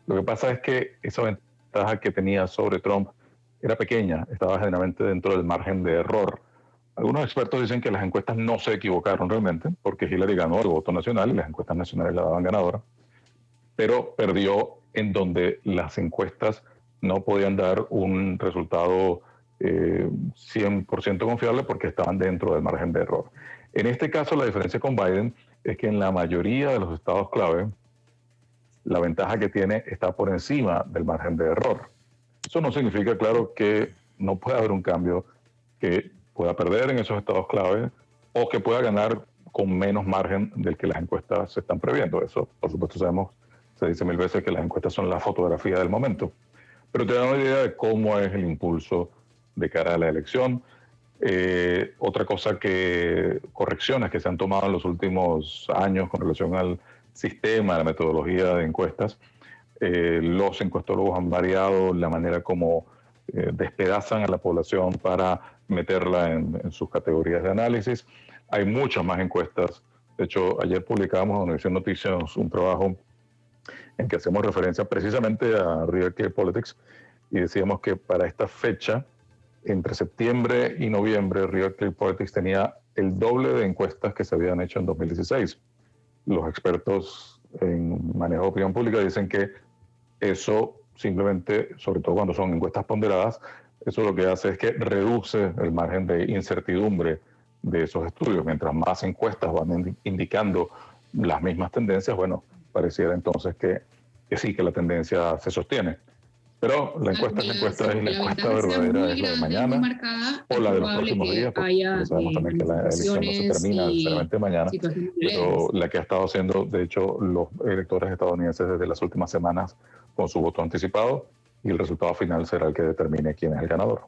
Lo que pasa es que esa ventaja que tenía sobre Trump era pequeña, estaba generalmente dentro del margen de error. Algunos expertos dicen que las encuestas no se equivocaron realmente, porque Hillary ganó el voto nacional y las encuestas nacionales la daban ganadora, pero perdió en donde las encuestas no podían dar un resultado 100% confiable, porque estaban dentro del margen de error. En este caso, la diferencia con Biden es que en la mayoría de los estados clave, la ventaja que tiene está por encima del margen de error. Eso no significa, claro, que no pueda haber un cambio, que pueda perder en esos estados clave o que pueda ganar con menos margen del que las encuestas se están previendo. Eso, por supuesto, sabemos, se dice 1000 veces que las encuestas son la fotografía del momento, pero te da una idea de cómo es el impulso de cara a la elección. Otra cosa, correcciones que se han tomado en los últimos años con relación al sistema, a la metodología de encuestas, Los encuestólogos han variado la manera como despedazan a la población para meterla en sus categorías de análisis. Hay muchas más encuestas. De hecho, ayer publicamos en Univision Noticias un trabajo en que hacemos referencia precisamente a Real Clear Politics y decíamos que para esta fecha, entre septiembre y noviembre, Real Clear Politics tenía el doble de encuestas que se habían hecho en 2016. Los expertos en manejo de opinión pública dicen que eso simplemente, sobre todo cuando son encuestas ponderadas, eso lo que hace es que reduce el margen de incertidumbre de esos estudios. Mientras más encuestas van indicando las mismas tendencias, bueno, pareciera entonces que sí, que la tendencia se sostiene. Pero la encuesta y la encuesta verdadera es la de mañana o la de los próximos días, porque sabemos también que la elección no se termina necesariamente mañana, pero la que ha estado haciendo, de hecho, los electores estadounidenses desde las últimas semanas con su voto anticipado, y el resultado final será el que determine quién es el ganador.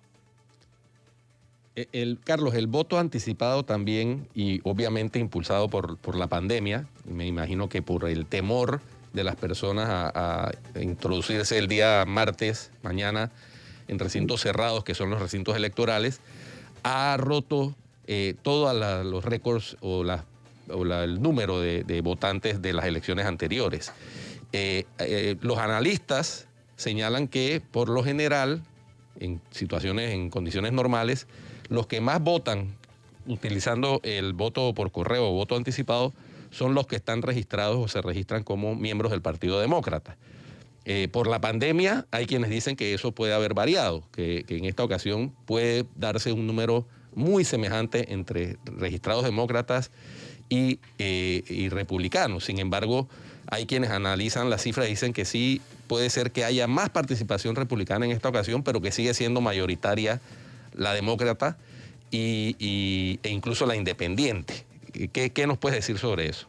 Carlos, el voto anticipado también, y obviamente impulsado por la pandemia, me imagino que por el temor de las personas a introducirse el día martes, mañana, en recintos cerrados, que son los recintos electorales, ha roto todos los récords o el número de votantes de las elecciones anteriores. Los analistas señalan que, por lo general, en condiciones normales, los que más votan utilizando el voto por correo o voto anticipado son los que están registrados o se registran como miembros del Partido Demócrata. Por la pandemia hay quienes dicen que eso puede haber variado, que en esta ocasión puede darse un número muy semejante entre registrados demócratas y republicanos. Sin embargo, hay quienes analizan las cifras y dicen que sí puede ser que haya más participación republicana en esta ocasión, pero que sigue siendo mayoritaria la demócrata e incluso la independiente. ¿Qué nos puedes decir sobre eso?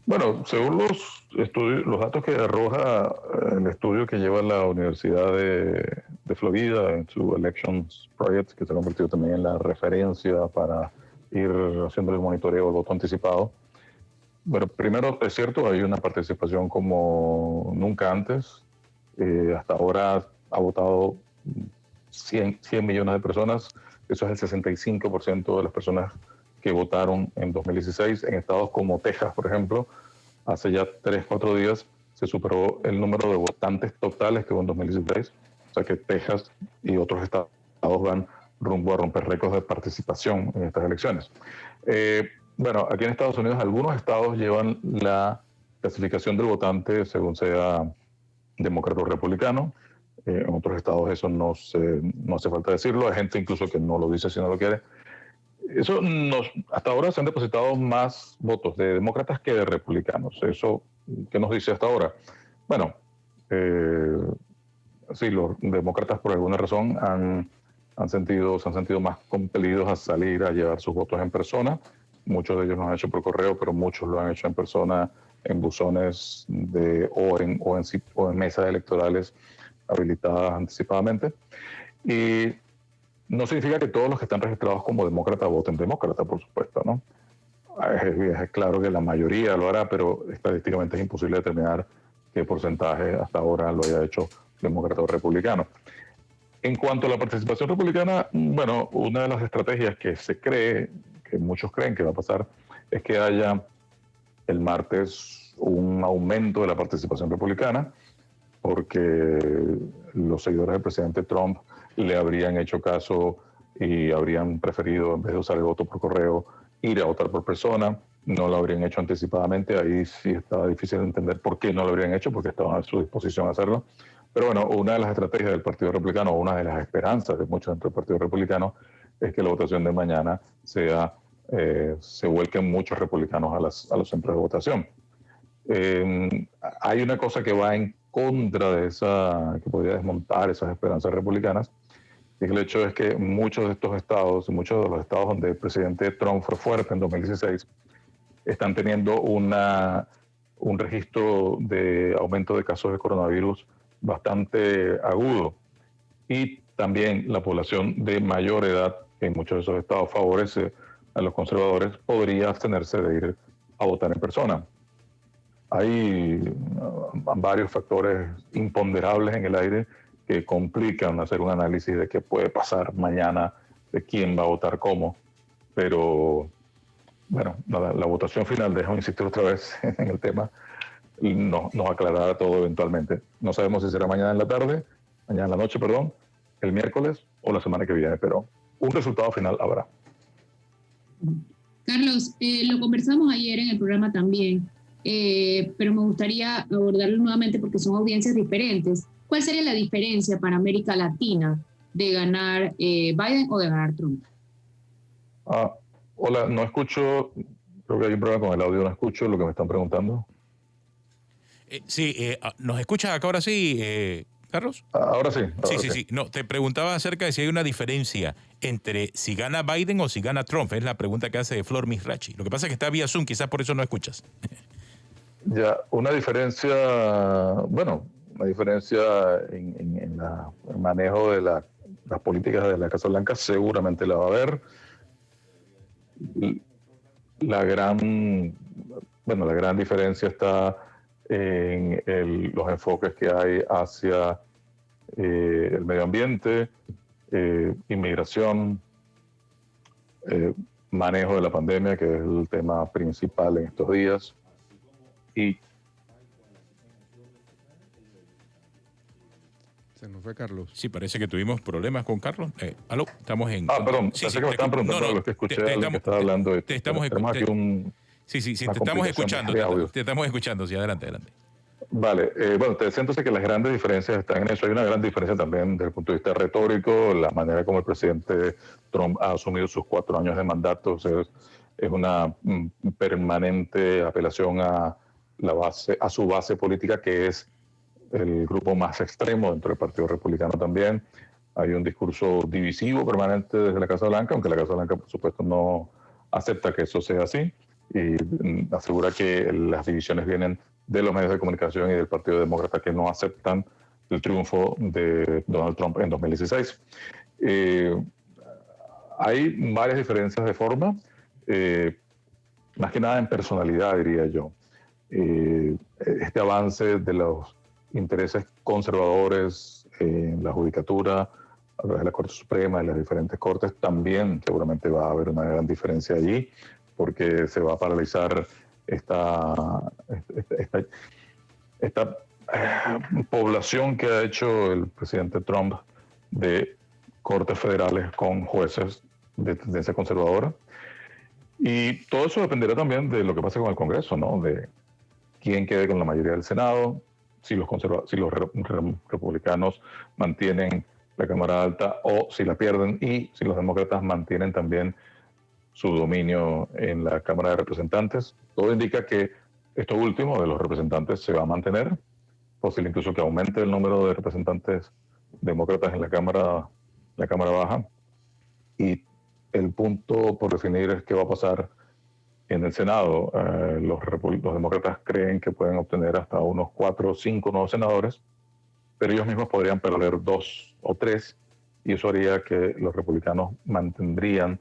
Bueno, según los datos que arroja el estudio que lleva la Universidad de Florida en su Elections Project, que se ha convertido también en la referencia para ir haciendo el monitoreo del voto anticipado. Bueno, primero es cierto, hay una participación como nunca antes. Hasta ahora ha votado 100 millones de personas. Eso es el 65% de las personas que votaron en 2016. En estados como Texas, por ejemplo, hace ya 3-4 días se superó el número de votantes totales que hubo en 2016. O sea que Texas y otros estados van rumbo a romper récords de participación en estas elecciones. Bueno, aquí en Estados Unidos algunos estados llevan la clasificación del votante según sea demócrata o republicano. En otros estados eso no hace falta decirlo. Hay gente incluso que no lo dice si no lo quiere. Hasta ahora se han depositado más votos de demócratas que de republicanos. ¿Eso qué nos dice hasta ahora? Bueno, sí, los demócratas por alguna razón se han sentido más compelidos a salir a llevar sus votos en persona. Muchos de ellos lo han hecho por correo, pero muchos lo han hecho en persona, en buzones o en mesas electorales habilitadas anticipadamente. Y no significa que todos los que están registrados como demócrata voten demócrata, por supuesto, ¿no? Es claro que la mayoría lo hará, pero estadísticamente es imposible determinar qué porcentaje hasta ahora lo haya hecho demócrata o republicano. En cuanto a la participación republicana, bueno, una de las estrategias que muchos creen que va a pasar, es que haya el martes un aumento de la participación republicana, porque los seguidores del presidente Trump le habrían hecho caso y habrían preferido, en vez de usar el voto por correo, ir a votar por persona. No lo habrían hecho anticipadamente. Ahí sí estaba difícil de entender por qué no lo habrían hecho, porque estaban a su disposición a hacerlo. Pero bueno, una de las estrategias del Partido Republicano, una de las esperanzas de muchos dentro del Partido Republicano, es que la votación de mañana se vuelquen muchos republicanos a los centros de votación. Hay una cosa que va en contra de que podría desmontar esas esperanzas republicanas, y el hecho es que muchos de estos estados, muchos de los estados donde el presidente Trump fue fuerte en 2016, están teniendo un registro de aumento de casos de coronavirus bastante agudo, y también la población de mayor edad en muchos de esos estados favorece a los conservadores, podría abstenerse de ir a votar en persona. hay varios factores imponderables en el aire que complican hacer un análisis de qué puede pasar mañana, de quién va a votar cómo. Pero, bueno, la votación final, déjame insistir otra vez en el tema, nos aclarará todo eventualmente. No sabemos si será mañana en la noche, el miércoles o la semana que viene, pero un resultado final habrá.
Carlos, lo conversamos ayer en el programa también, pero me gustaría abordarlo nuevamente porque son audiencias diferentes. ¿Cuál sería la diferencia para América Latina de ganar Biden o de ganar Trump?
Hola, no escucho, creo que hay un problema con el audio, no escucho lo que me están preguntando.
¿Nos escuchas acá ahora sí, Carlos?
Ahora sí.
Sí. No, te preguntaba acerca de si hay una diferencia entre si gana Biden o si gana Trump. Es la pregunta que hace Flor Misrachi. Lo que pasa es que está vía Zoom, quizás por eso no escuchas.
Ya, una diferencia en el manejo de las políticas de la Casa Blanca seguramente la va a haber. La gran diferencia está en los enfoques que hay hacia el medio ambiente, inmigración, manejo de la pandemia, que es el tema principal en estos días. Y
se nos fue Carlos.
Sí, parece que tuvimos problemas con Carlos. ¿Aló? Estamos en...
perdón, pensé que me estaban preguntando lo que escuché, lo que estaba hablando.
Te estamos escuchando. Sí, te estamos escuchando. Te estamos escuchando, sí, adelante.
Vale, te decía entonces que las grandes diferencias están en eso. Hay una gran diferencia también desde el punto de vista retórico, la manera como el presidente Trump ha asumido sus 4 años de mandato. O sea, es una permanente apelación a su base política, que es el grupo más extremo dentro del Partido Republicano también. Hay un discurso divisivo permanente desde la Casa Blanca, aunque la Casa Blanca, por supuesto, no acepta que eso sea así y asegura que las divisiones vienen de los medios de comunicación y del Partido Demócrata, que no aceptan el triunfo de Donald Trump en 2016. Hay varias diferencias de forma, más que nada en personalidad, diría yo. Este avance de los intereses conservadores en la judicatura, a través de la Corte Suprema y las diferentes cortes, también seguramente va a haber una gran diferencia allí, porque se va a paralizar esta población que ha hecho el presidente Trump de cortes federales con jueces de tendencia conservadora. Y todo eso dependerá también de lo que pase con el Congreso, ¿no? De quién quede con la mayoría del Senado, si los republicanos mantienen la Cámara Alta o si la pierden, y si los demócratas mantienen también su dominio en la Cámara de Representantes. Todo indica que esto último de los representantes se va a mantener, posible incluso que aumente el número de representantes demócratas en la Cámara Baja. Y el punto por definir es qué va a pasar en el Senado. Los demócratas creen que pueden obtener hasta unos 4 o 5 nuevos senadores, pero ellos mismos podrían perder 2 o 3, y eso haría que los republicanos mantendrían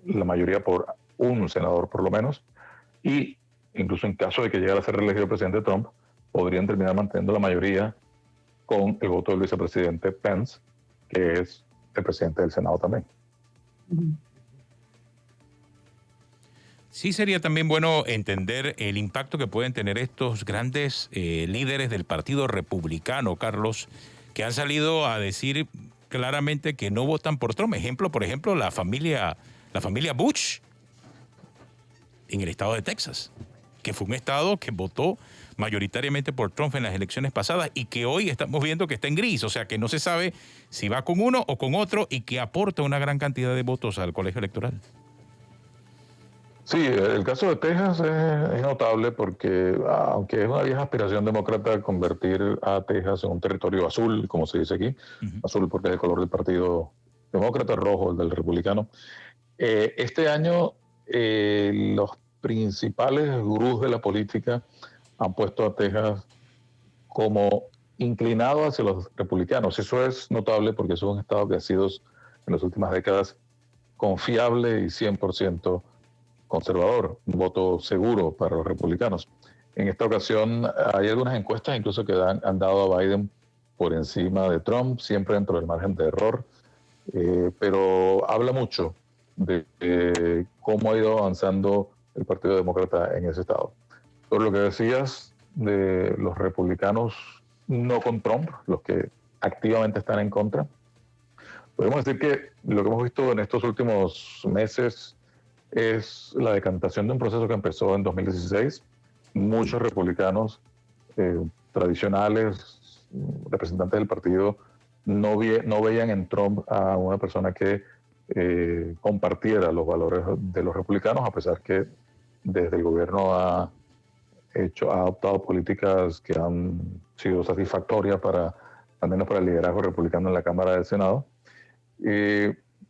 la mayoría por un senador por lo menos, y incluso en caso de que llegara a ser reelegido el presidente Trump, podrían terminar manteniendo la mayoría con el voto del vicepresidente Pence, que es el presidente del Senado también.
Sí, sería también bueno entender el impacto que pueden tener estos grandes líderes del Partido Republicano, Carlos, que han salido a decir claramente que no votan por Trump. Por ejemplo, la familia Bush en el estado de Texas, que fue un estado que votó mayoritariamente por Trump en las elecciones pasadas y que hoy estamos viendo que está en gris, o sea que no se sabe si va con uno o con otro, y que aporta una gran cantidad de votos al colegio electoral.
Sí, el caso de Texas es notable porque, aunque es una vieja aspiración demócrata convertir a Texas en un territorio azul, como se dice aquí, azul porque es el color del Partido Demócrata, rojo el del Republicano, este año los principales gurús de la política han puesto a Texas como inclinado hacia los republicanos. Eso es notable porque es un estado que ha sido en las últimas décadas confiable y 100% conservador, un voto seguro para los republicanos. En esta ocasión hay algunas encuestas incluso que han dado a Biden por encima de Trump, siempre dentro del margen de error, pero habla mucho de cómo ha ido avanzando el Partido Demócrata en ese estado. Por lo que decías de los republicanos no con Trump, los que activamente están en contra, podemos decir que lo que hemos visto en estos últimos meses es la decantación de un proceso que empezó en 2016. Muchos republicanos tradicionales, representantes del partido, no veían en Trump a una persona que compartiera los valores de los republicanos, a pesar que desde el gobierno ha adoptado políticas que han sido satisfactorias al menos para el liderazgo republicano en la Cámara del Senado.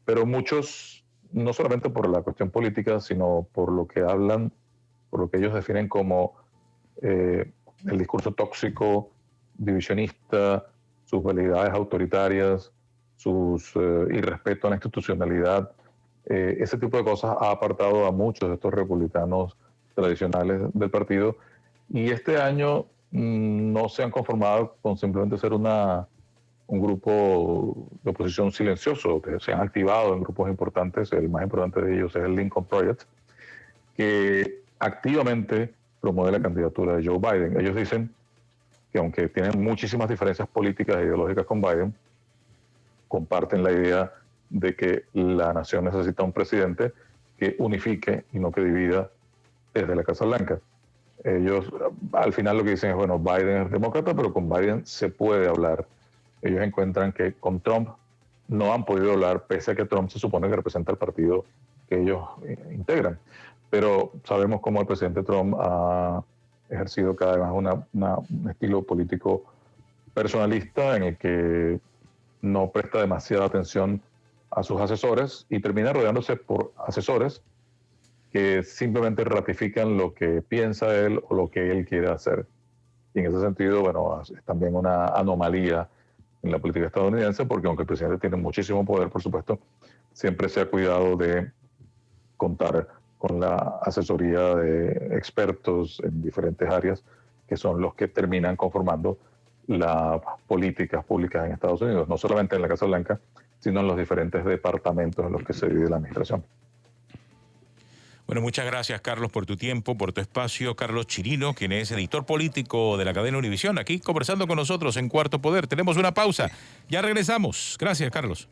Pero muchos, no solamente por la cuestión política, sino por lo que hablan, por lo que ellos definen como el discurso tóxico, divisionista, sus veleidades autoritarias, sus irrespeto a la institucionalidad, ese tipo de cosas ha apartado a muchos de estos republicanos tradicionales del partido, y este año no se han conformado con simplemente ser un grupo de oposición silencioso, que se han activado en grupos importantes. El más importante de ellos es el Lincoln Project, que activamente promueve la candidatura de Joe Biden. Ellos dicen que aunque tienen muchísimas diferencias políticas e ideológicas con Biden, comparten la idea de que la nación necesita un presidente que unifique y no que divida desde la Casa Blanca. Ellos al final lo que dicen es, bueno, Biden es demócrata, pero con Biden se puede hablar. Ellos encuentran que con Trump no han podido hablar, pese a que Trump se supone que representa el partido que ellos integran. Pero sabemos cómo el presidente Trump ha ejercido cada vez más un estilo político personalista en el que no presta demasiada atención a sus asesores y termina rodeándose por asesores que simplemente ratifican lo que piensa él o lo que él quiere hacer. Y en ese sentido, bueno, es también una anomalía en la política estadounidense, porque aunque el presidente tiene muchísimo poder, por supuesto, siempre se ha cuidado de contar con la asesoría de expertos en diferentes áreas, que son los que terminan conformando las políticas públicas en Estados Unidos, no solamente en la Casa Blanca, sino en los diferentes departamentos en los que se divide la administración.
Bueno, muchas gracias, Carlos, por tu tiempo, por tu espacio. Carlos Chirino, quien es editor político de la cadena Univisión, aquí conversando con nosotros en Cuarto Poder. Tenemos una pausa. Ya regresamos. Gracias, Carlos.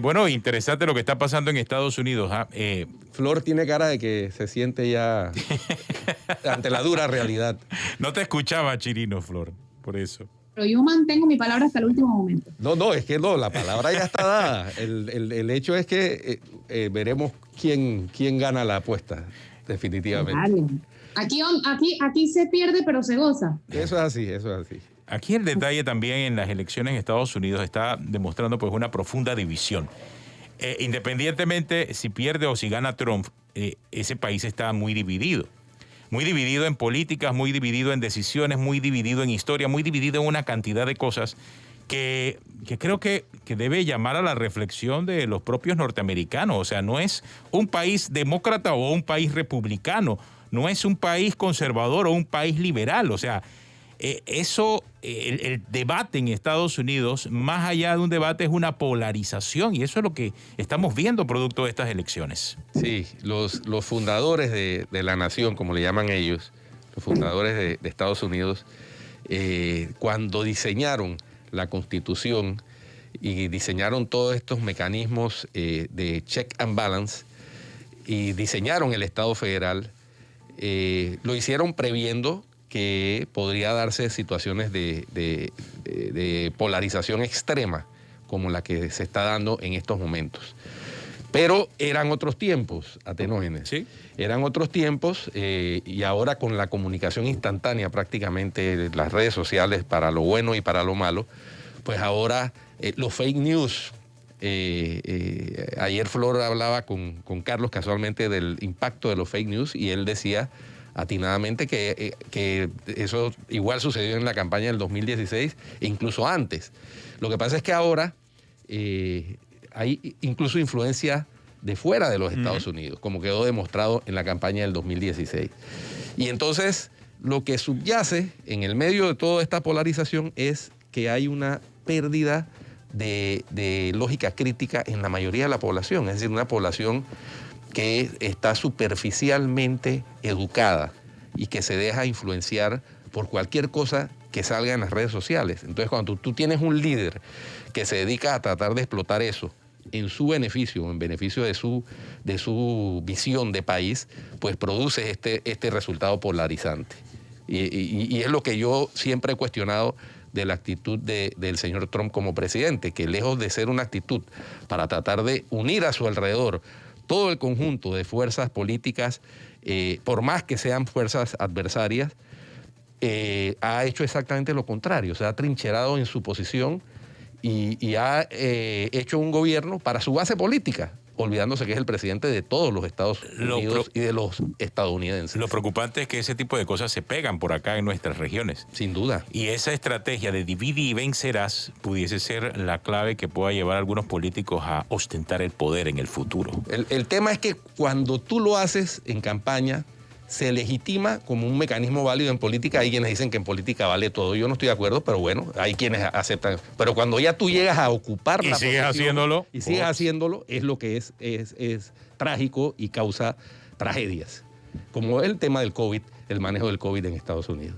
Bueno, interesante lo que está pasando en Estados Unidos.
Flor tiene cara de que se siente ya ante la dura realidad.
No te escuchaba, Chirino, Flor, por eso.
Pero yo mantengo mi palabra hasta el último momento.
No, es que no, la palabra ya está dada. El hecho es que veremos quién gana la apuesta, definitivamente.
Vale. Aquí se pierde, pero se goza.
Eso es así, eso es así.
Aquí el detalle también en las elecciones en Estados Unidos está demostrando pues una profunda división. Independientemente si pierde o si gana Trump, ese país está muy dividido. Muy dividido en políticas, muy dividido en decisiones, muy dividido en historia, muy dividido en una cantidad de cosas que creo que debe llamar a la reflexión de los propios norteamericanos. O sea, no es un país demócrata o un país republicano, no es un país conservador o un país liberal. O sea, el debate en Estados Unidos, más allá de un debate, es una polarización, y eso es lo que estamos viendo producto de estas elecciones.
Sí, los fundadores de la nación, como le llaman ellos, los fundadores de Estados Unidos, cuando diseñaron la Constitución y diseñaron todos estos mecanismos de check and balance y diseñaron el Estado federal, lo hicieron previendo que podría darse situaciones de polarización extrema como la que se está dando en estos momentos. Pero eran otros tiempos, Atenógenes.
¿Sí?
Eran otros tiempos y ahora con la comunicación instantánea prácticamente, las redes sociales para lo bueno y para lo malo, pues ahora los fake news. Ayer Flor hablaba con Carlos casualmente del impacto de los fake news y él decía atinadamente que eso igual sucedió en la campaña del 2016 e incluso antes. Lo que pasa es que ahora hay incluso influencia de fuera de los Estados Unidos, como quedó demostrado en la campaña del 2016. Y entonces, lo que subyace en el medio de toda esta polarización es que hay una pérdida de lógica crítica en la mayoría de la población, es decir, una población que está superficialmente educada y que se deja influenciar por cualquier cosa que salga en las redes sociales. Entonces, cuando tú tienes un líder que se dedica a tratar de explotar eso en su beneficio, en beneficio de su visión de país, pues produce este resultado polarizante. Y es lo que yo siempre he cuestionado de la actitud del señor Trump como presidente, que lejos de ser una actitud para tratar de unir a su alrededor todo el conjunto de fuerzas políticas, por más que sean fuerzas adversarias, ha hecho exactamente lo contrario, se ha trincherado en su posición y ha hecho un gobierno para su base política, olvidándose que es el presidente de todos los Estados Unidos y de los estadounidenses.
Lo preocupante es que ese tipo de cosas se pegan por acá en nuestras regiones.
Sin duda.
Y esa estrategia de divide y vencerás pudiese ser la clave que pueda llevar a algunos políticos a ostentar el poder en el futuro.
El tema es que cuando tú lo haces en campaña, se legitima como un mecanismo válido en política. Hay quienes dicen que en política vale todo. Yo no estoy de acuerdo, pero bueno, hay quienes aceptan. Pero cuando ya tú llegas a ocupar la
sigues haciéndolo.
Y sigues haciéndolo, es lo que es trágico y causa tragedias. Como el tema del COVID, el manejo del COVID en Estados Unidos.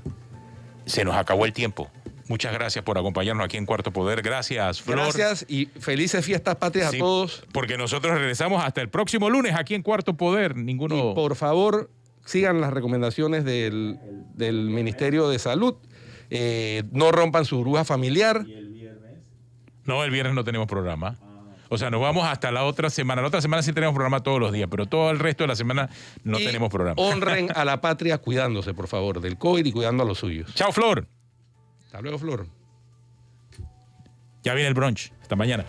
Se nos acabó el tiempo. Muchas gracias por acompañarnos aquí en Cuarto Poder. Gracias, Flor.
Gracias y felices fiestas patrias a todos.
Porque nosotros regresamos hasta el próximo lunes aquí en Cuarto Poder.
Y por favor, sigan las recomendaciones del Ministerio de Salud. No rompan su burbuja familiar.
¿Y el viernes?
No, el viernes no tenemos programa. O sea, nos vamos hasta la otra semana. La otra semana sí tenemos programa todos los días, pero todo el resto de la semana no tenemos programa.
Honren a la patria cuidándose, por favor, del COVID y cuidando a los suyos.
Chao, Flor.
Hasta luego, Flor.
Ya viene el brunch. Hasta mañana.